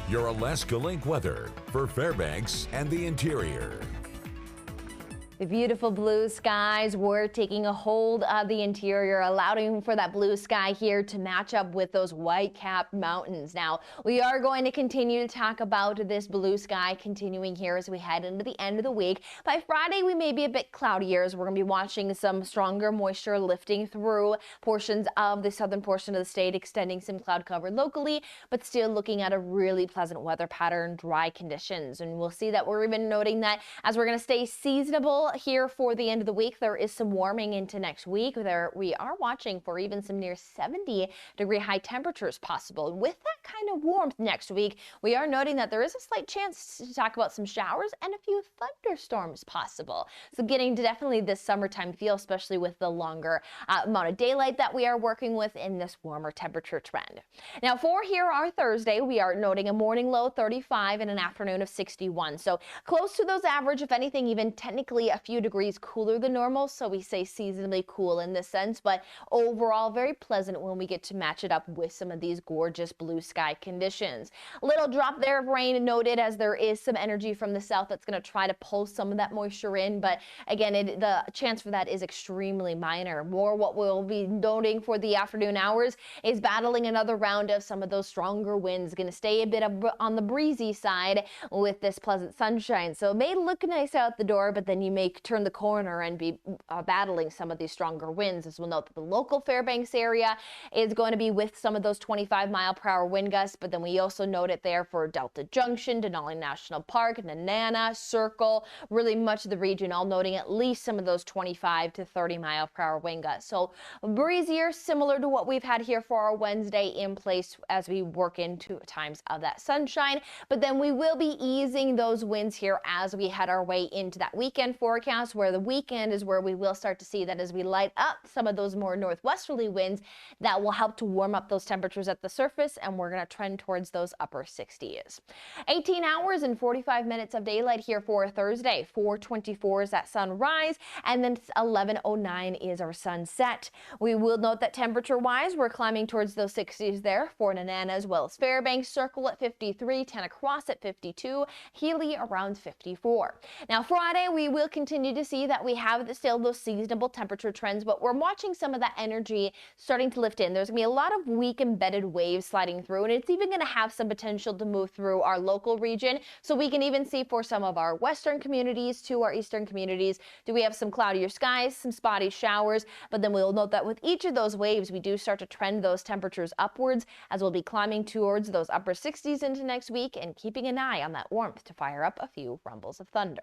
your Alaska Link weather for Fairbanks and the interior. The beautiful blue skies were taking a hold of the interior, allowing for that blue sky here to match up with those white-capped mountains. Now, we are going to continue to talk about this blue sky continuing here as we head into the end of the week. By Friday, we may be a bit cloudier as we're going to be watching some stronger moisture lifting through portions of the southern portion of the state, extending some cloud cover locally, but still looking at a really pleasant weather pattern, dry conditions. And we'll see that we're even noting that as we're going to stay seasonable here for the end of the week, there is some warming into next week. We are watching for even some near 70-degree high temperatures possible. With that kind of warmth next week, we are noting that there is a slight chance to talk about some showers and a few thunderstorms possible. So getting to definitely this summertime feel, especially with the longer amount of daylight that we are working with in this warmer temperature trend. Now for here our Thursday, we are noting a morning low 35 and an afternoon of 61. So close to those average, if anything, even technically a few degrees cooler than normal, so we say seasonably cool in this sense, but overall very pleasant when we get to match it up with some of these gorgeous blue sky conditions. A little drop there of rain noted as there is some energy from the south that's going to try to pull some of that moisture in, but again, the chance for that is extremely minor. More what we'll be noting for the afternoon hours is battling another round of some of those stronger winds. Going to stay a bit on the breezy side with this pleasant sunshine, so it may look nice out the door, but then you may turn the corner and be battling some of these stronger winds. As we'll note that the local Fairbanks area is going to be with some of those 25-mile-per-hour wind gusts, but then we also note it there for Delta Junction, Denali National Park, Nenana, Circle, really much of the region, all noting at least some of those 25 to 30-mile-per-hour wind gusts. So breezier, similar to what we've had here for our Wednesday in place as we work into times of that sunshine, but then we will be easing those winds here as we head our way into that weekend forecast, where the weekend is where we will start to see that as we light up some of those more northwesterly winds that will help to warm up those temperatures at the surface, and we're going to trend towards those upper 60s. 18 hours and 45 minutes of daylight here for Thursday. 4:24 is that sunrise, and then 11:09 is our sunset. We will note that temperature-wise, we're climbing towards those 60s there for Nenana as well as Fairbanks. Circle at 53, Tanna Cross at 52, Healy around 54. Now Friday, we will continue to see that we have still those seasonable temperature trends, but we're watching some of that energy starting to lift in. There's going to be a lot of weak embedded waves sliding through, and it's even going to have some potential to move through our local region. So we can even see for some of our western communities to our eastern communities, do we have some cloudier skies, some spotty showers, but then we'll note that with each of those waves, we do start to trend those temperatures upwards as we'll be climbing towards those upper 60s into next week and keeping an eye on that warmth to fire up a few rumbles of thunder.